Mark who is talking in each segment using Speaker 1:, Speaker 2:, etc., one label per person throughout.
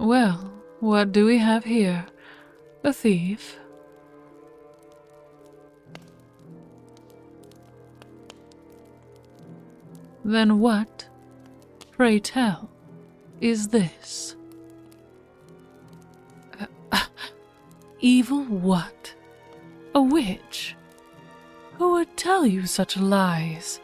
Speaker 1: Well, what do we have here? A thief? Then what, pray tell, is this? Evil what? A witch? Who would tell you such lies?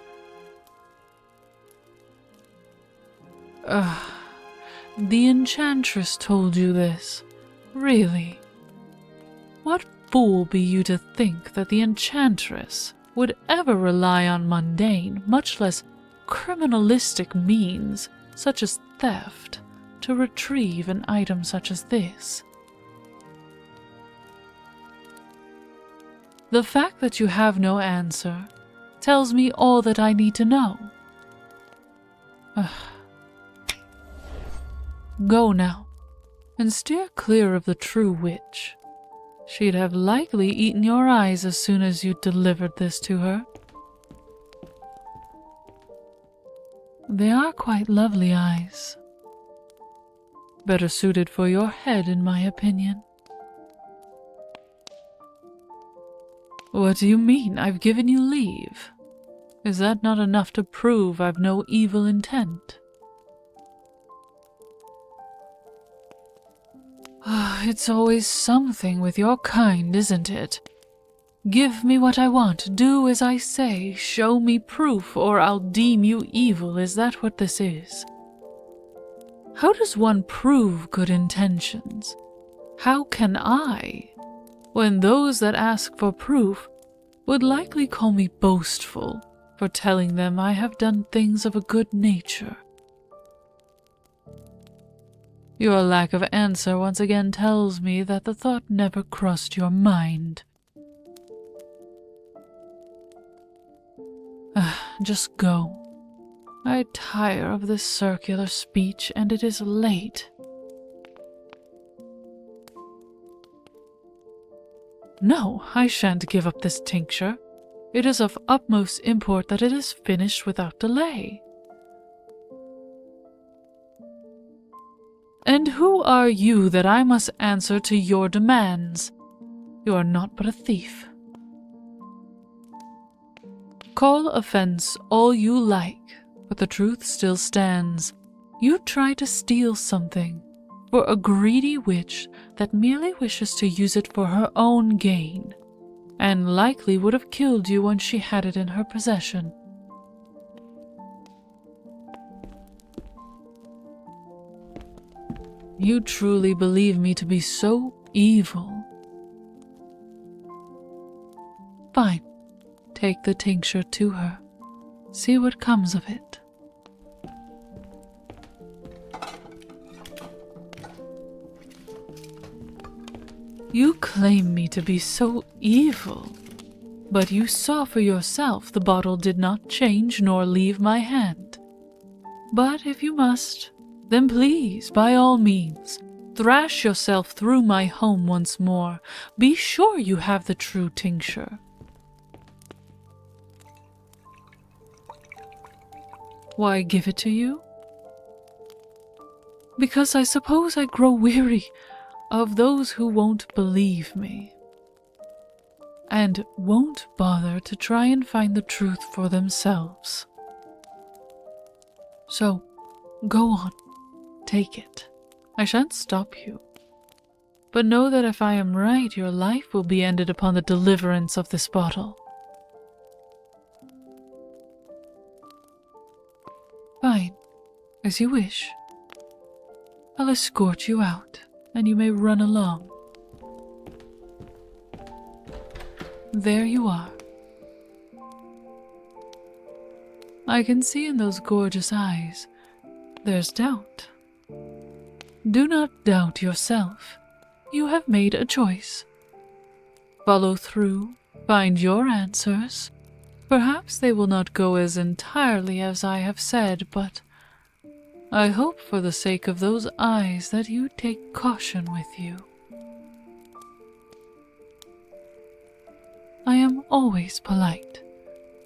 Speaker 1: The Enchantress told you this. Really? What fool be you to think that the Enchantress would ever rely on mundane, much less criminalistic means, such as theft, to retrieve an item such as this? The fact that you have no answer tells me all that I need to know. Go now, and steer clear of the true witch. She'd have likely eaten your eyes as soon as you delivered this to her. They are quite lovely eyes. Better suited for your head, in my opinion. What do you mean? I've given you leave. Is that not enough to prove I've no evil intent? It's always something with your kind, isn't it? Give me what I want, do as I say, show me proof, or I'll deem you evil. Is that what this is? How does one prove good intentions? How can I, when those that ask for proof would likely call me boastful for telling them I have done things of a good nature? Your lack of answer once again tells me that the thought never crossed your mind. Just go. I tire of this circular speech, and it is late. No, I shan't give up this tincture. It is of utmost import that it is finished without delay. And who are you that I must answer to your demands? You are naught but a thief. Call offense all you like, but the truth still stands. You tried to steal something for a greedy witch that merely wishes to use it for her own gain, and likely would have killed you when she had it in her possession. You truly believe me to be so evil? Fine. Take the tincture to her. See what comes of it. You claim me to be so evil, but you saw for yourself the bottle did not change nor leave my hand. But if you must, then please, by all means, thrash yourself through my home once more. Be sure you have the true tincture. Why give it to you? Because I suppose I grow weary of those who won't believe me, and won't bother to try and find the truth for themselves. So, go on, take it. I shan't stop you. But know that if I am right, your life will be ended upon the deliverance of this bottle. Fine, as you wish. I'll escort you out, and you may run along. There you are. I can see in those gorgeous eyes there's doubt. Do not doubt yourself. You have made a choice. Follow through, find your answers. Perhaps they will not go as entirely as I have said, but I hope for the sake of those eyes that you take caution with you. I am always polite,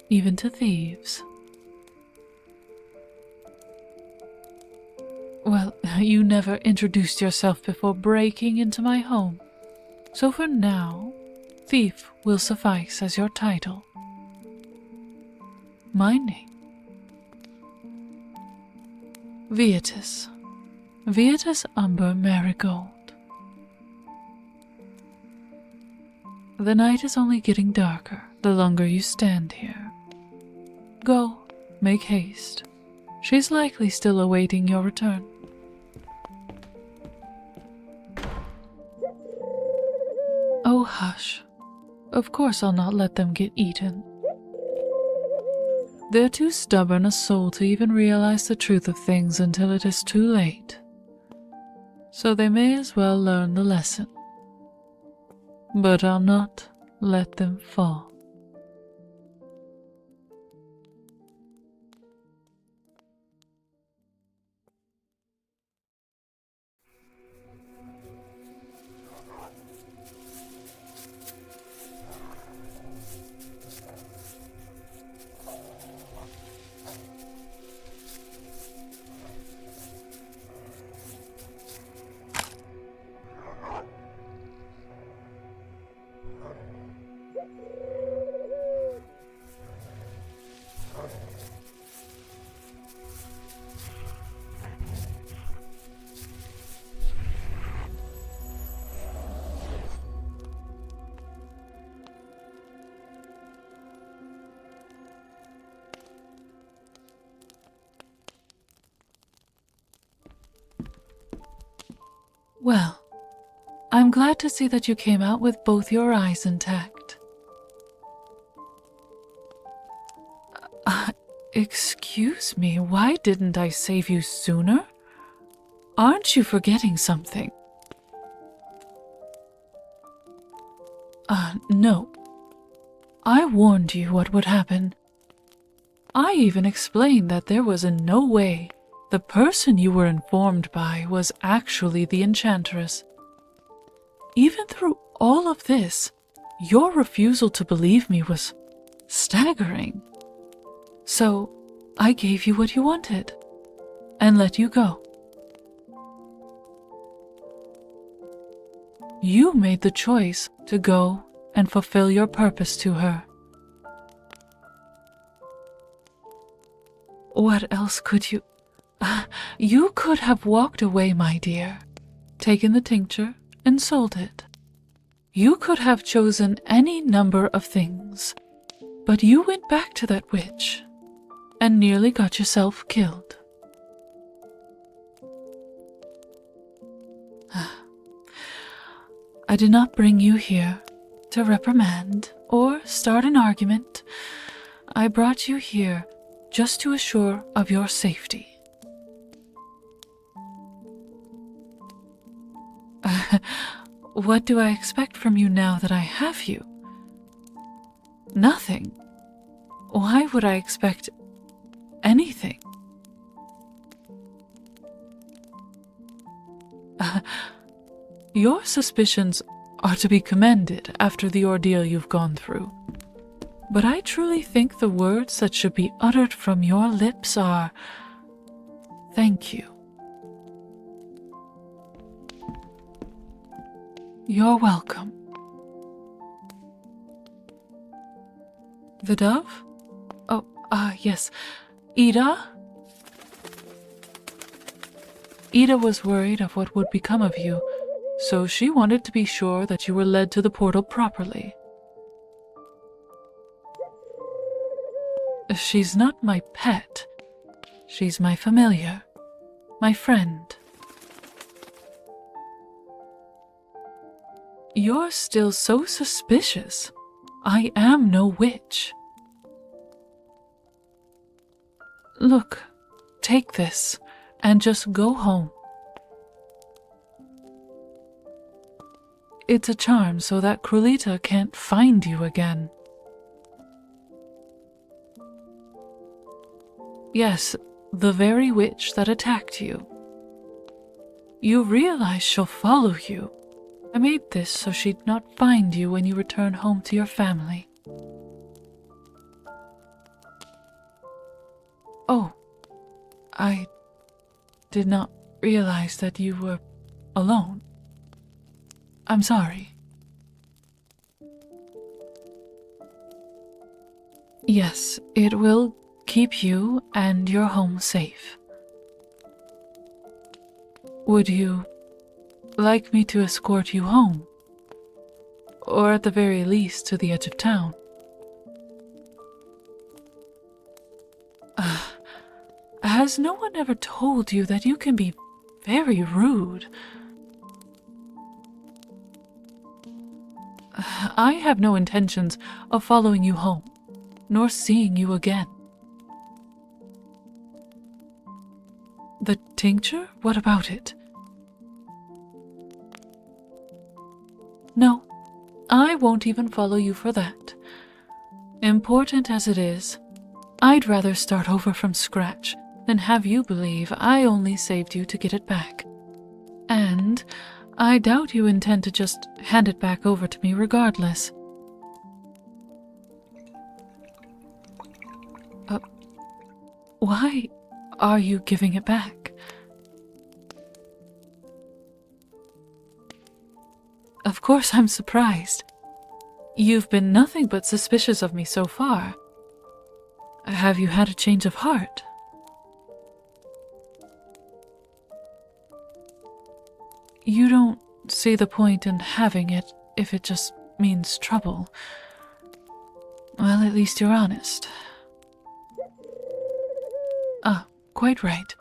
Speaker 1: even to thieves. Well, Well, you never introduced yourself before breaking into my home, so for now, thief will suffice as your title. My name? Vietus. Vietus Umber Marigold. The night is only getting darker the longer you stand here. Go, make haste. She's likely still awaiting your return. Oh, hush. Of course I'll not let them get eaten. They're too stubborn a soul to even realize the truth of things until it is too late. So they may as well learn the lesson. But I'll not let them fall. Well, I'm glad to see that you came out with both your eyes intact. Excuse me, why didn't I save you sooner? Aren't you forgetting something? No. I warned you what would happen. I even explained that there was in no way the person you were informed by was actually the Enchantress. Even through all of this, your refusal to believe me was staggering. So, I gave you what you wanted, and let you go. You made the choice to go and fulfill your purpose to her. What else could you... You could have walked away, my dear, taken the tincture and sold it. You could have chosen any number of things, but you went back to that witch and nearly got yourself killed. I did not bring you here to reprimand or start an argument. I brought you here just to assure of your safety. What do I expect from you now that I have you? Nothing. Why would I expect anything? Your suspicions are to be commended after the ordeal you've gone through. But I truly think the words that should be uttered from your lips are, thank you. You're welcome. The dove? Oh, yes. Ida? Ida was worried of what would become of you, so she wanted to be sure that you were led to the portal properly. She's not my pet. She's my familiar, my friend. You're still so suspicious. I am no witch. Look, take this and just go home. It's a charm so that Krulita can't find you again. Yes, the very witch that attacked you. You realize she'll follow you. I made this so she'd not find you when you return home to your family. Oh, I did not realize that you were alone. I'm sorry. Yes, it will keep you and your home safe. Would you like me to escort you home? Or at the very least to the edge of town? Has no one ever told you that you can be very rude? I have no intentions of following you home, nor seeing you again. The tincture? What about it? No, I won't even follow you for that. Important as it is, I'd rather start over from scratch than have you believe I only saved you to get it back. And I doubt you intend to just hand it back over to me regardless. Why are you giving it back? Of course I'm surprised. You've been nothing but suspicious of me so far. Have you had a change of heart? You don't see the point in having it if it just means trouble. Well, at least you're honest. Quite right.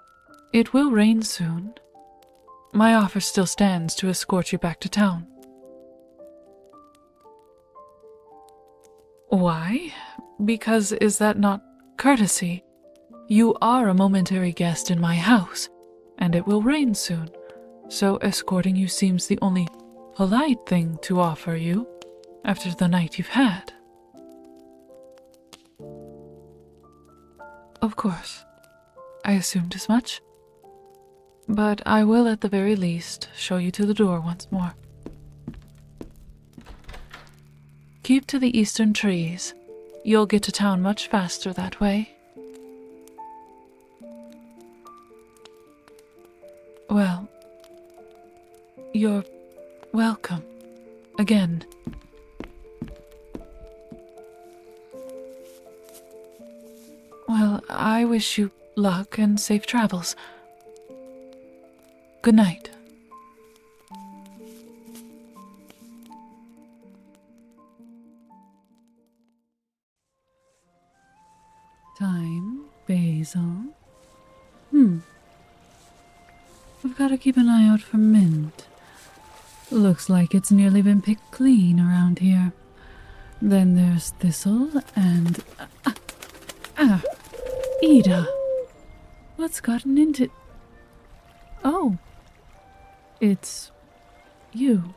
Speaker 1: It will rain soon. My offer still stands to escort you back to town. Why? Because is that not courtesy? You are a momentary guest in my house, and it will rain soon, so escorting you seems the only polite thing to offer you after the night you've had. Of course. I assumed as much. But I will at the very least show you to the door once more. Keep to the eastern trees. You'll get to town much faster that way. Well, you're welcome. Again. Well, I wish you luck and safe travels. Good night. Time, basil. I've got to keep an eye out for mint. Looks like it's nearly been picked clean around here. Then there's thistle and... Ida! What's gotten into... Oh. It's... you.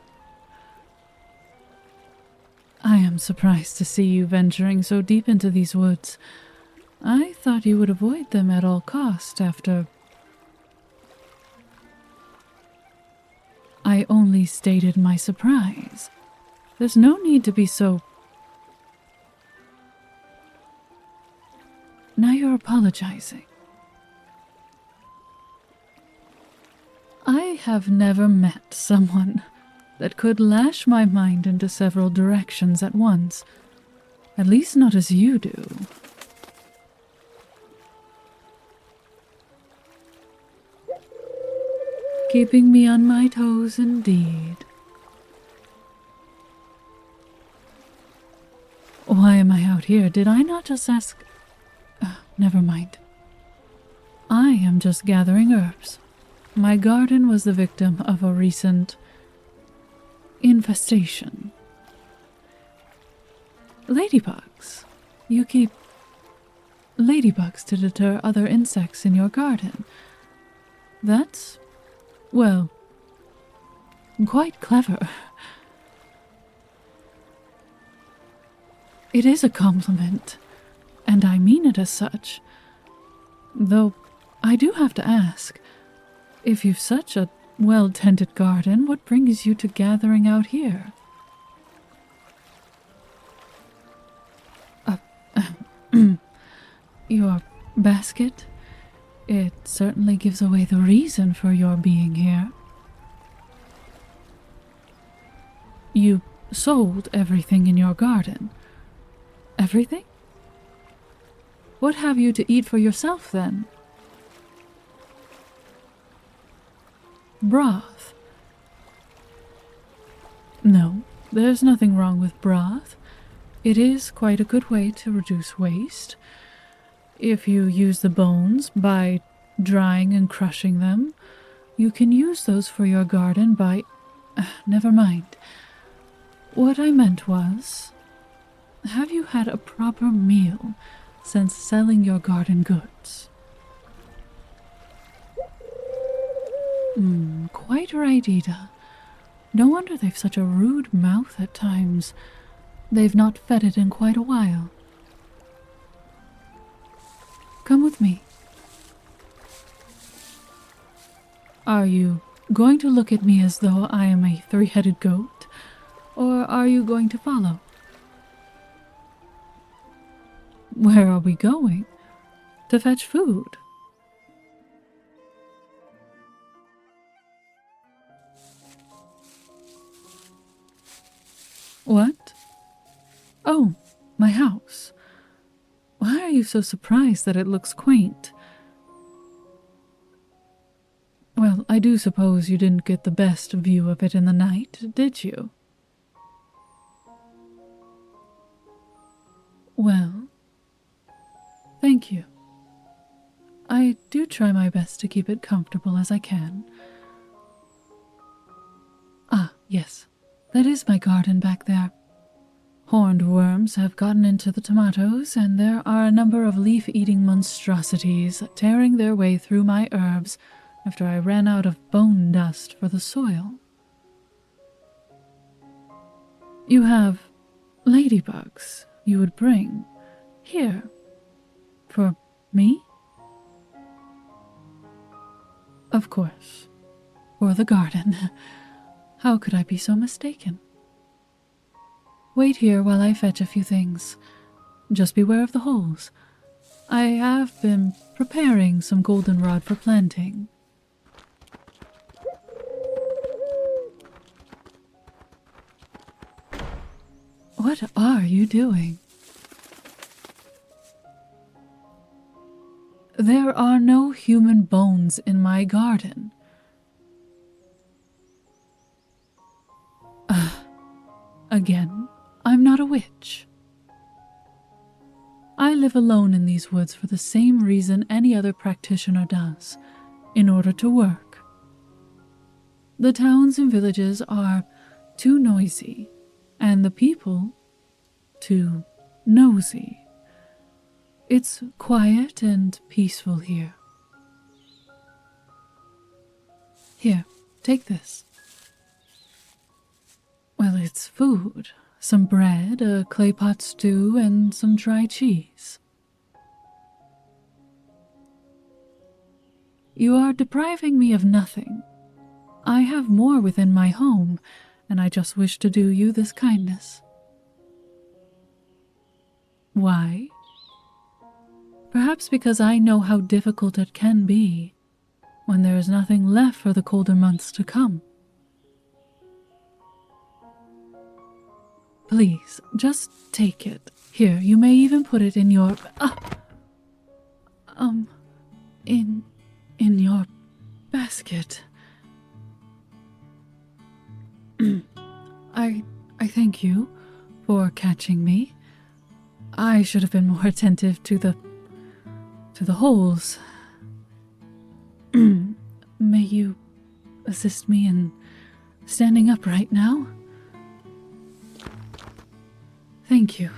Speaker 1: I am surprised to see you venturing so deep into these woods. I thought you would avoid them at all cost after... I only stated my surprise. There's no need to be so... Now you're apologizing. I have never met someone that could lash my mind into several directions at once. At least not as you do. Keeping me on my toes indeed. Why am I out here? Did I not just ask... never mind. I am just gathering herbs. My garden was the victim of a recent... infestation. Ladybugs. You keep... ladybugs to deter other insects in your garden. That's... well... quite clever. It is a compliment, and I mean it as such. Though, I do have to ask, if you've such a well-tended garden, what brings you to gathering out here? Your basket? It certainly gives away the reason for your being here. You sold everything in your garden. Everything? What have you to eat for yourself, then? Broth. No, there's nothing wrong with broth. It is quite a good way to reduce waste. If you use the bones by drying and crushing them, you can use those for your garden by... never mind. What I meant was, have you had a proper meal since selling your garden goods? Quite right, Ida. No wonder they've such a rude mouth at times. They've not fed it in quite a while. Come with me. Are you going to look at me as though I am a three-headed goat, or are you going to follow? Where are we going? To fetch food. What? Oh, my house. Why are you so surprised that it looks quaint? Well, I do suppose you didn't get the best view of it in the night, did you? Well, thank you. I do try my best to keep it comfortable as I can. Ah, yes. That is my garden back there. Horned worms have gotten into the tomatoes, and there are a number of leaf-eating monstrosities tearing their way through my herbs after I ran out of bone dust for the soil. You have ladybugs you would bring here for me? Of course, for the garden. How could I be so mistaken? Wait here while I fetch a few things. Just beware of the holes. I have been preparing some goldenrod for planting. What are you doing? There are no human bones in my garden. Again, I'm not a witch. I live alone in these woods for the same reason any other practitioner does, in order to work. The towns and villages are too noisy, and the people too nosy. It's quiet and peaceful here. Here, take this. Well, it's food. Some bread, a clay pot stew, and some dry cheese. You are depriving me of nothing. I have more within my home, and I just wish to do you this kindness. Why? Perhaps because I know how difficult it can be when there is nothing left for the colder months to come. Please, just take it. Here, you may even put it in your... in your basket. I thank you for catching me. I should have been more attentive to the holes. May you assist me in standing up right now? Thank you.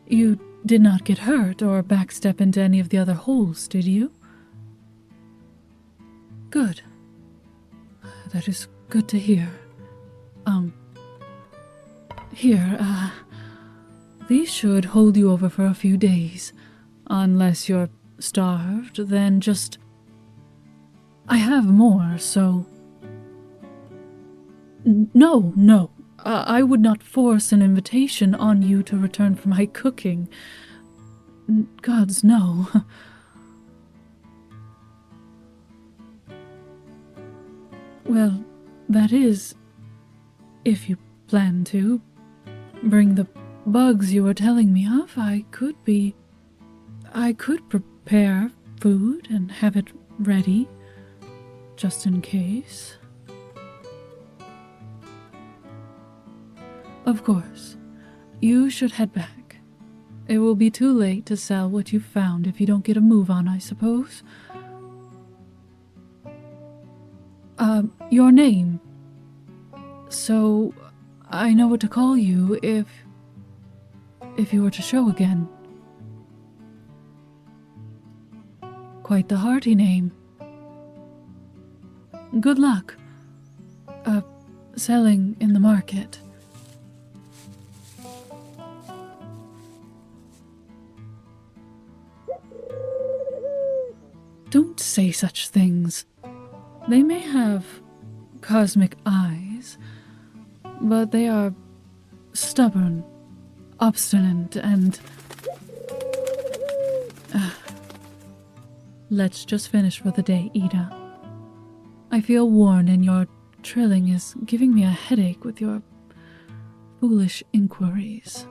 Speaker 1: You did not get hurt or backstep into any of the other holes, did you? Good. That is good to hear. Here, these should hold you over for a few days. Unless you're starved, then just... I have more, so... No. I would not force an invitation on you to return for my cooking. Gods, no. Well, that is, if you plan to bring the bugs you were telling me of, I could prepare food and have it ready, just in case. Of course, you should head back. It will be too late to sell what you found if you don't get a move on, I suppose. Your name. So, I know what to call you if you were to show again. Quite the hearty name. Good luck. Selling in the market. Don't say such things. They may have cosmic eyes, but they are stubborn, obstinate, and... Let's just finish for the day, Ida. I feel worn and your trilling is giving me a headache with your foolish inquiries.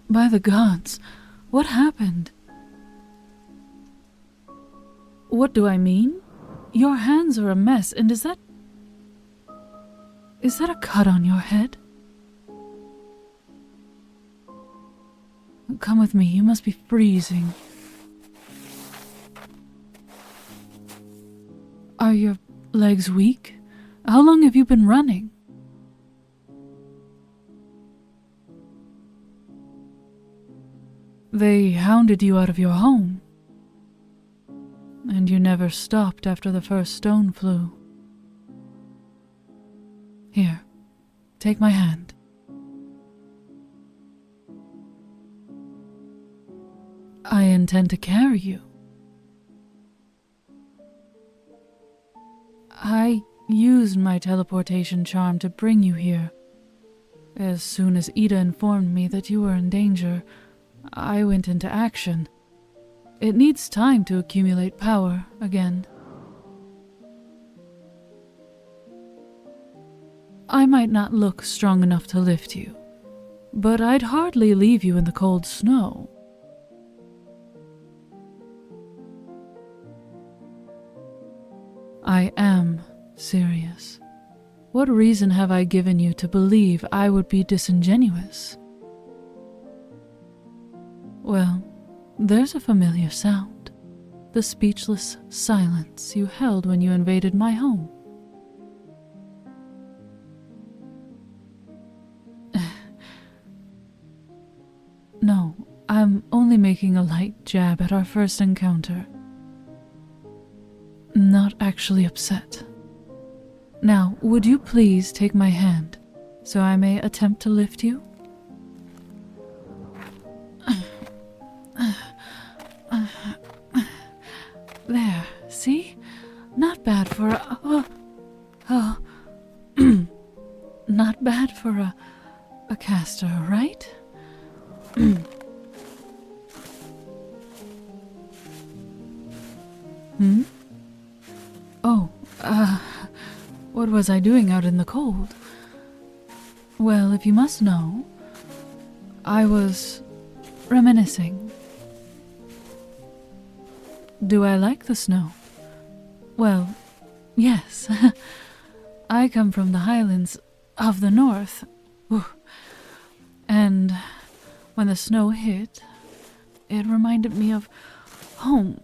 Speaker 1: By the gods, what happened? What do I mean? Your hands are a mess, and is that a cut on your head? Come with me, you must be freezing. Are your legs weak? How long have you been running? They hounded you out of your home, and you never stopped after the first stone flew. Here, take my hand. I intend to carry you. I used my teleportation charm to bring you here. As soon as Ida informed me that you were in danger, I went into action. It needs time to accumulate power again. I might not look strong enough to lift you, but I'd hardly leave you in the cold snow. I am serious. What reason have I given you to believe I would be disingenuous? Well, there's a familiar sound. The speechless silence you held when you invaded my home. No, I'm only making a light jab at our first encounter. Not actually upset. Now, would you please take my hand, so I may attempt to lift you? There, see? Not bad for a... not bad for a caster, right? Oh, what was I doing out in the cold? Well, if you must know, I was reminiscing. Do I like the snow? Well, yes. I come from the highlands of the north. And when the snow hit, it reminded me of home.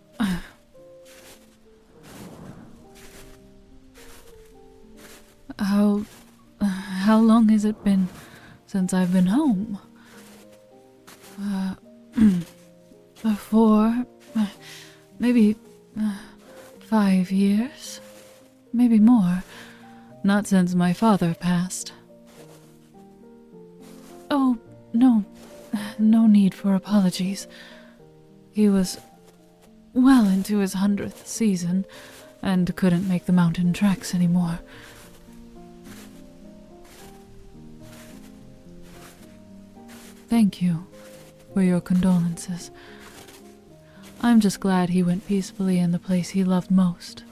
Speaker 1: How long has it been since I've been home? 4, maybe 5 years, maybe more. Not since my father passed. Oh, no. No need for apologies. He was well into his 100th season and couldn't make the mountain treks anymore. Thank you for your condolences. I'm just glad he went peacefully in the place he loved most.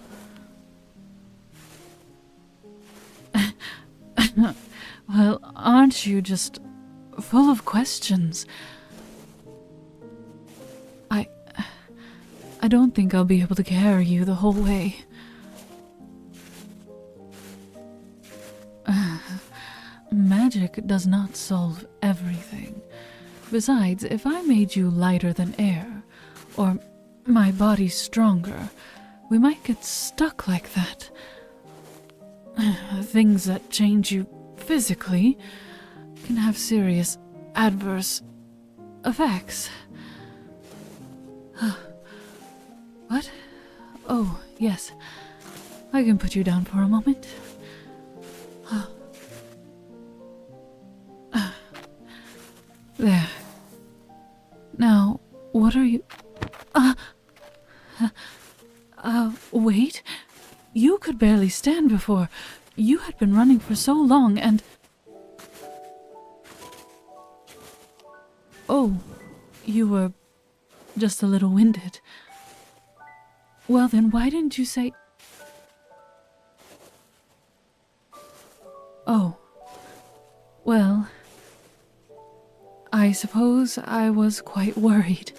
Speaker 1: Well, aren't you just full of questions? I don't think I'll be able to carry you the whole way. Magic does not solve everything. Besides, if I made you lighter than air, or my body stronger, we might get stuck like that. Things that change you physically can have serious adverse effects. What? Oh, yes. I can put you down for a moment. There. Now, what are you... wait. You could barely stand before. You had been running for so long and... Oh, you were just a little winded. Well then, why didn't you say... Oh. Well, I suppose I was quite worried.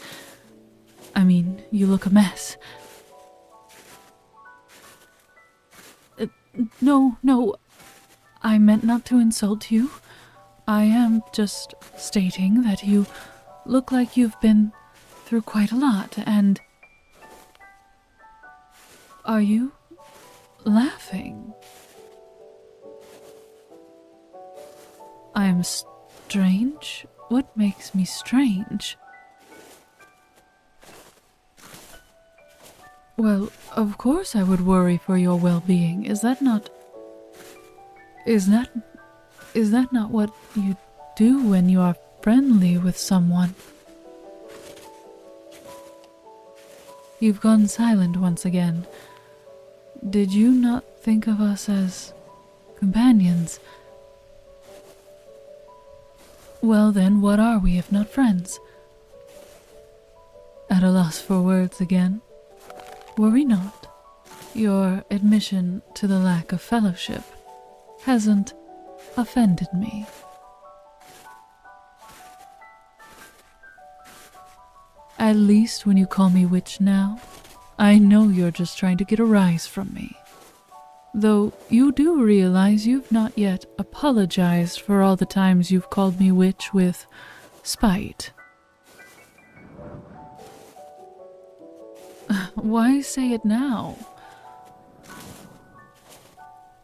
Speaker 1: I mean, you look a mess. No, I meant not to insult you. I am just stating that you look like you've been through quite a lot, and... Are you laughing? I'm strange? What makes me strange? Well, of course I would worry for your well-being. Is that not what you do when you are friendly with someone? You've gone silent once again. Did you not think of us as companions? Well then, what are we if not friends? At a loss for words again. Were we not? Your admission to the lack of fellowship hasn't offended me. At least when you call me witch now, I know you're just trying to get a rise from me. Though you do realize you've not yet apologized for all the times you've called me witch with spite. Why say it now?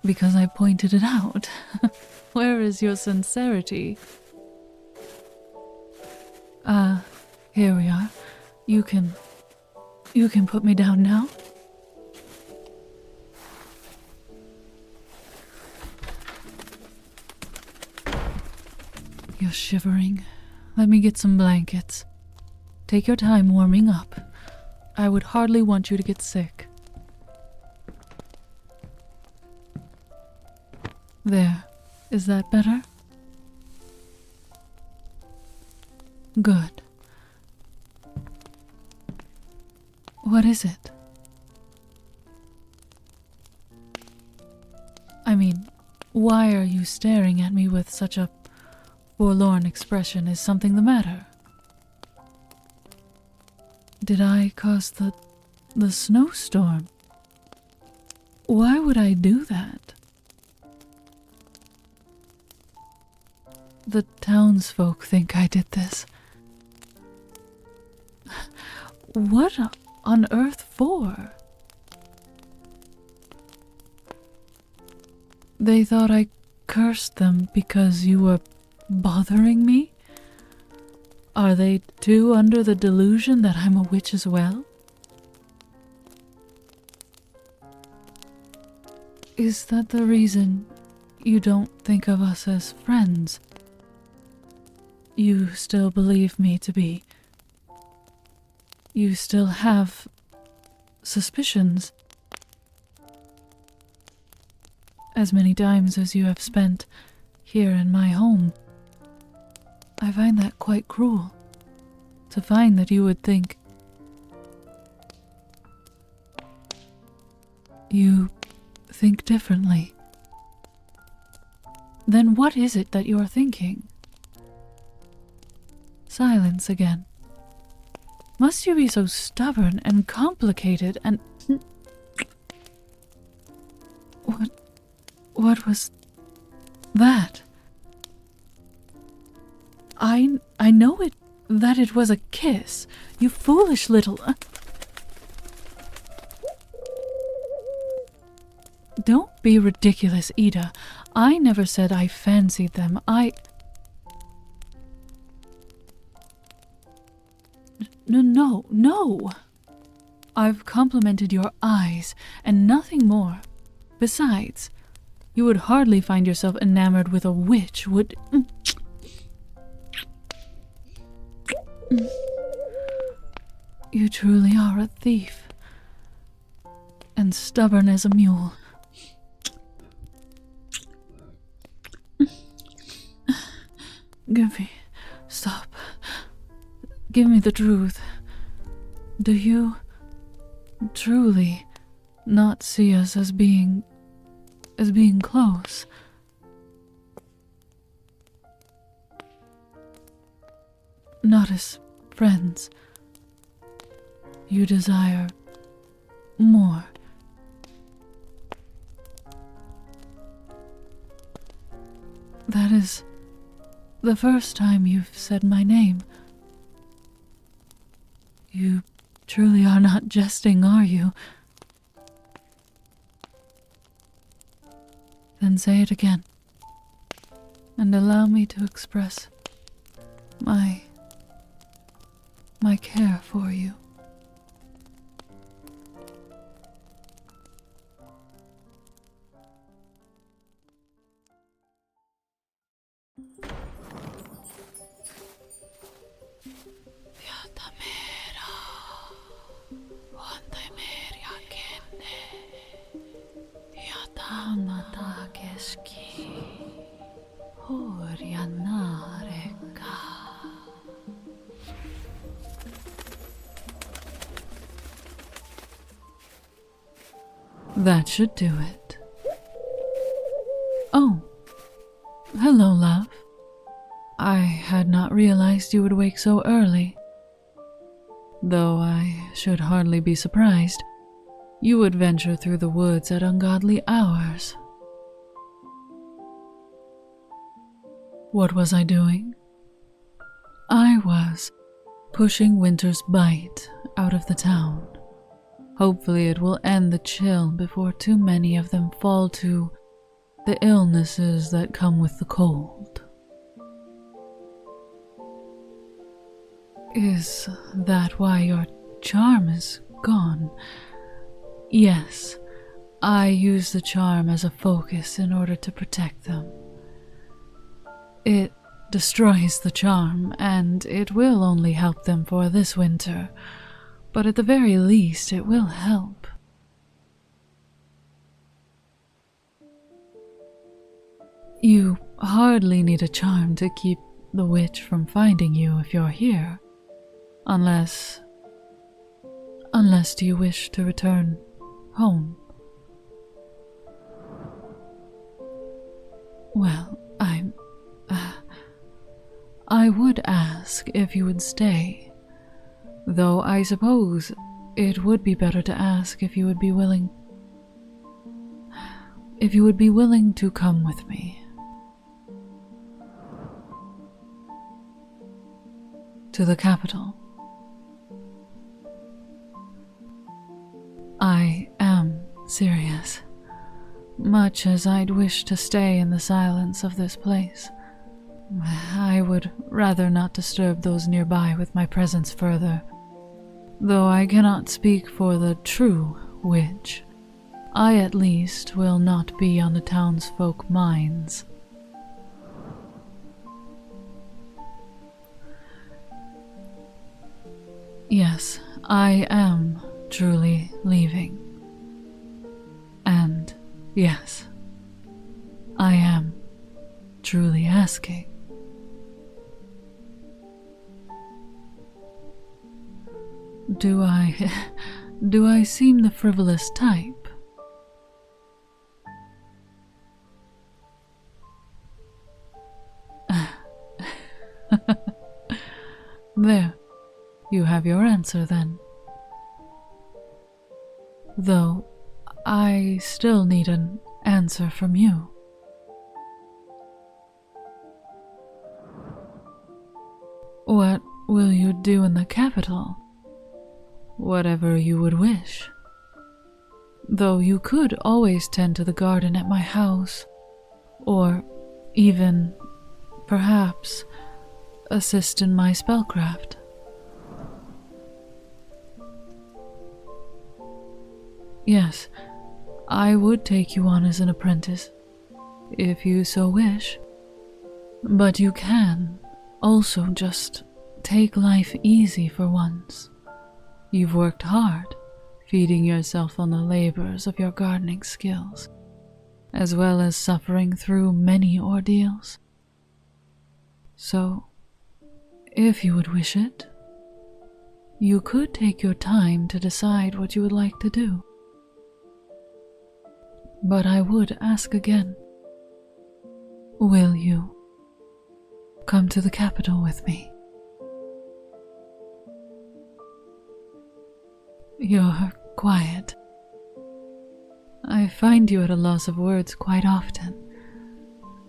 Speaker 1: Because I pointed it out. Where is your sincerity? Here we are. You can put me down now? You're shivering. Let me get some blankets. Take your time warming up. I would hardly want you to get sick. There. Is that better? Good. What is it? I mean, why are you staring at me with such a forlorn expression? Is something the matter? Did I cause the snowstorm? Why would I do that? The townsfolk think I did this. What on earth for? They thought I cursed them because you were bothering me? Are they too under the delusion that I'm a witch as well? Is that the reason you don't think of us as friends? You still believe me to be... You still have suspicions? As many times as you have spent here in my home, I find that quite cruel, to find that you would think... You think differently. Then what is it that you're thinking? Silence again. Must you be so stubborn and complicated and... What was that? I know that it was a kiss, you foolish little... Don't be ridiculous, Ida. I never said I fancied them. No. I've complimented your eyes and nothing more. Besides, you would hardly find yourself enamored with a witch, would... You truly are a thief. And stubborn as a mule. Stop. Give me the truth. Do you truly not see us as being close? Not as friends. You desire more. That is the first time you've said my name. You truly are not jesting, are you? Then say it again, and allow me to express my care for you. That should do it. Oh, hello, love. I had not realized you would wake so early. Though I should hardly be surprised. You would venture through the woods at ungodly hours. What was I doing? I was pushing Winter's bite out of the town. Hopefully it will end the chill before too many of them fall to the illnesses that come with the cold. Is that why your charm is gone? Yes, I use the charm as a focus in order to protect them. It destroys the charm, and it will only help them for this winter, but at the very least it will help. You hardly need a charm to keep the witch from finding you if you're here. Unless do you wish to return home? Well, I would ask if you would stay, though I suppose it would be better to ask if you would be willing to come with me. To the capital. I am serious, much as I'd wish to stay in the silence of this place. I would rather not disturb those nearby with my presence further. Though I cannot speak for the true witch, I at least will not be on the townsfolk minds. Yes, I am truly leaving. And yes, I am truly asking. Do I seem the frivolous type? There, you have your answer then. Though, I still need an answer from you. What will you do in the capital? Whatever you would wish. Though you could always tend to the garden at my house, or even, perhaps, assist in my spellcraft. Yes, I would take you on as an apprentice, if you so wish. But you can also just take life easy for once. You've worked hard, feeding yourself on the labors of your gardening skills, as well as suffering through many ordeals. So, if you would wish it, you could take your time to decide what you would like to do. But I would ask again, will you come to the capital with me? You're quiet. I find you at a loss of words quite often.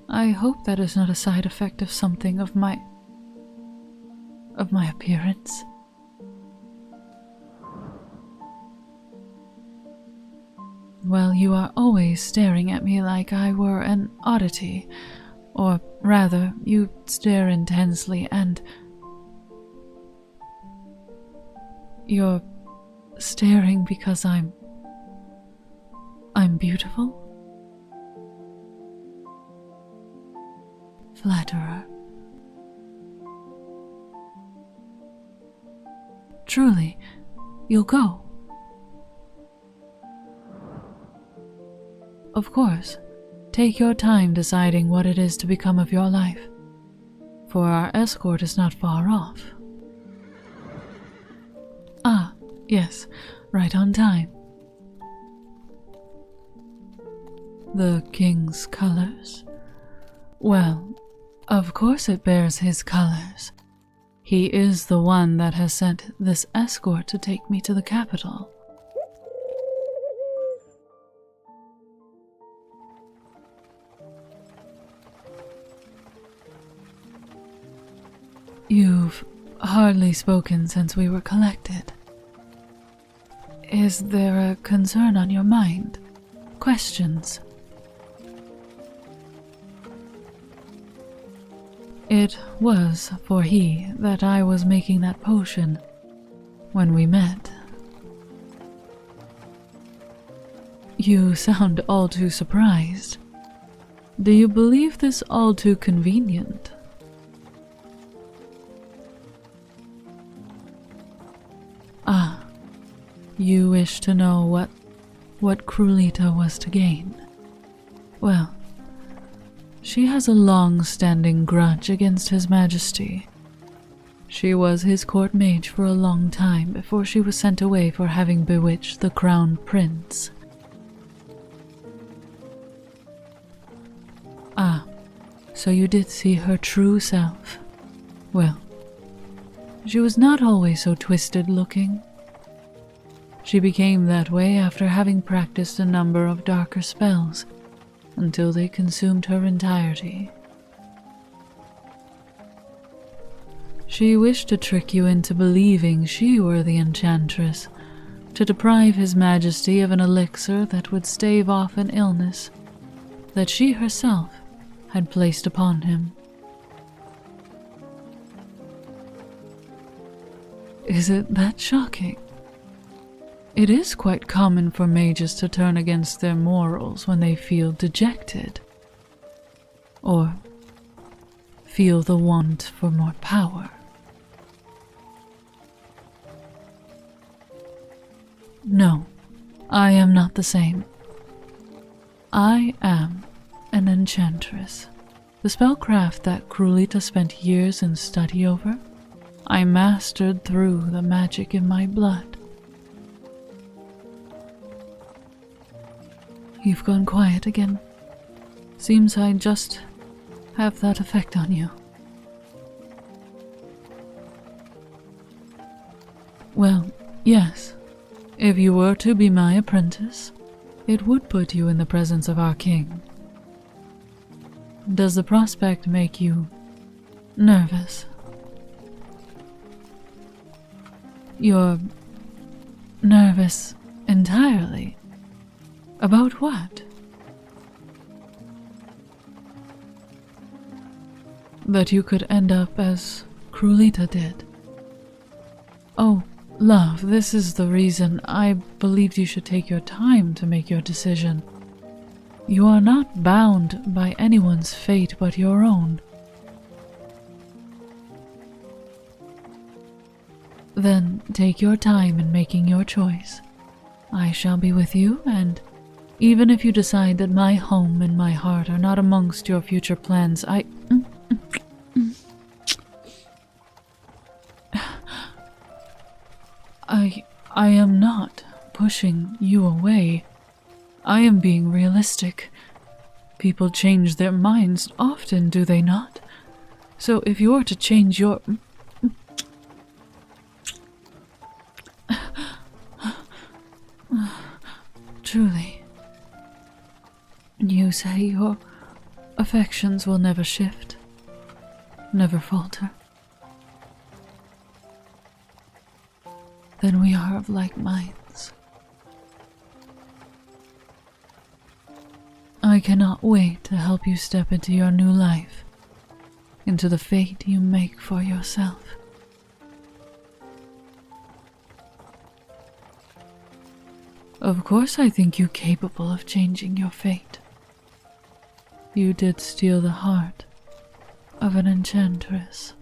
Speaker 1: I hope that is not a side effect of something of my appearance. Well, you are always staring at me like I were an oddity, or rather, you stare intensely and you're staring because I'm beautiful? Flatterer. Truly, you'll go? Of course, take your time deciding what it is to become of your life, for our escort is not far off. Ah, yes, right on time. The king's colors? Well, of course it bears his colors. He is the one that has sent this escort to take me to the capital. You've hardly spoken since we were collected. Is there a concern on your mind? Questions? It was for he that I was making that potion when we met. You sound all too surprised. Do you believe this all too convenient? Ah, you wish to know what Krulita was to gain. Well, she has a long-standing grudge against His Majesty. She was his court mage for a long time before she was sent away for having bewitched the crown prince. Ah, so you did see her true self. Well, she was not always so twisted-looking. She became that way after having practiced a number of darker spells, until they consumed her entirety. She wished to trick you into believing she were the Enchantress, to deprive His Majesty of an elixir that would stave off an illness that she herself had placed upon him. Is it that shocking? It is quite common for mages to turn against their morals when they feel dejected, or feel the want for more power. No, I am not the same. I am an Enchantress. The spellcraft that Krulita spent years in study over, I mastered through the magic in my blood. You've gone quiet again. Seems I just have that effect on you. Well, yes. If you were to be my apprentice, it would put you in the presence of our king. Does the prospect make you nervous? You're nervous entirely? About what? That you could end up as Krulita did. Oh, love, this is the reason I believed you should take your time to make your decision. You are not bound by anyone's fate but your own. Then take your time in making your choice. I shall be with you, and even if you decide that my home and my heart are not amongst your future plans, I am not pushing you away. I am being realistic. People change their minds often, do they not? So if you were to change your... Truly, you say your affections will never shift, never falter. Then we are of like minds. I cannot wait to help you step into your new life, into the fate you make for yourself. Of course I think you capable of changing your fate. You did steal the heart of an enchantress.